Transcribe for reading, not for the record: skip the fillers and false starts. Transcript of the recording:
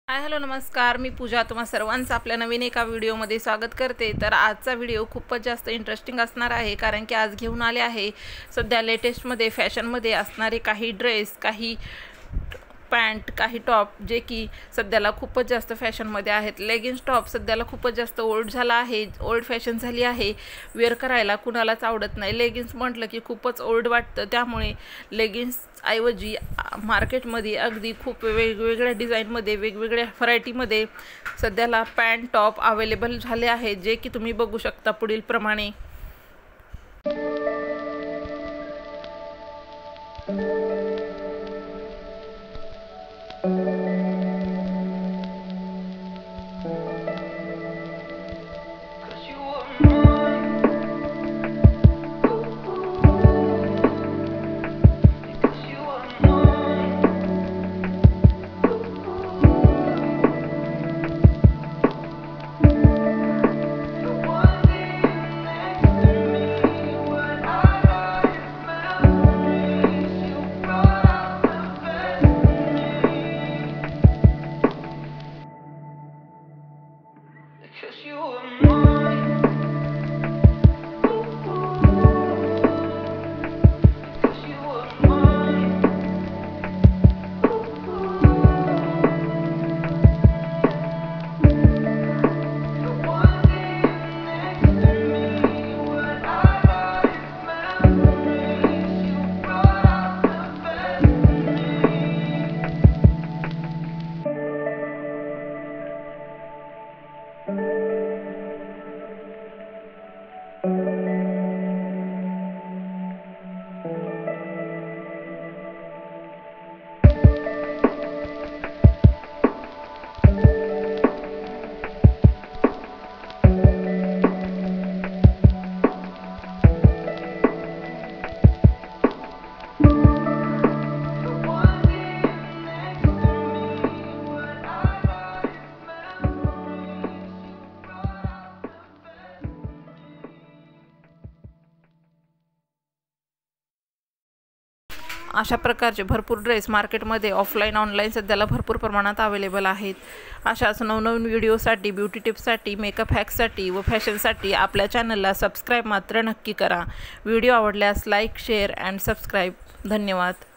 Hello नमस्कार, मी पूजा तुम्हा सर्वांचं आपल्या नवीन एका व्हिडिओमध्ये स्वागत करते। तर आजचा व्हिडिओ खूपच जास्त इंटरेस्टिंग असणार आहे, कारण की आज घेऊन आले आहे सध्या लेटेस्टमध्ये फॅशनमध्ये असणारे काही ड्रेस, काही पॅन्ट, काही टॉप जे की सध्याला खूपच जास्त फॅशनमध्ये आहेत। लेगिन्स टॉप सध्याला खूपच जास्त ओल्ड झाला आहे, ओल्ड फॅशन झाली आहे, वेअर करायला कुणालाच आवडत नाही। लेगिन्स म्हटलं की खूपच ओल्ड वाटतं, त्यामुळे लेगिन्स ऐवजी मार्केटमध्ये अगदी खूप वेगवेगळ्या डिझाईनमध्ये, वेगवेगळ्या व्हरायटीमध्ये सध्याला पॅन्ट टॉप अवेलेबल झाले आहेत, जे की तुम्ही बघू शकता पुढील प्रमाणे। अशा प्रकारचे भरपूर ड्रेस मार्केटमध्ये ऑफलाईन ऑनलाईन सध्याला भरपूर प्रमाणात अवेलेबल आहेत। अशाच नवनवीन व्हिडिओसाठी, ब्युटी टिप्ससाठी, मेकअप हॅक्ससाठी व फॅशनसाठी आपल्या चॅनलला सबस्क्राईब मात्र नक्की करा। व्हिडिओ आवडल्यास लाईक, शेअर अँड सबस्क्राईब। धन्यवाद।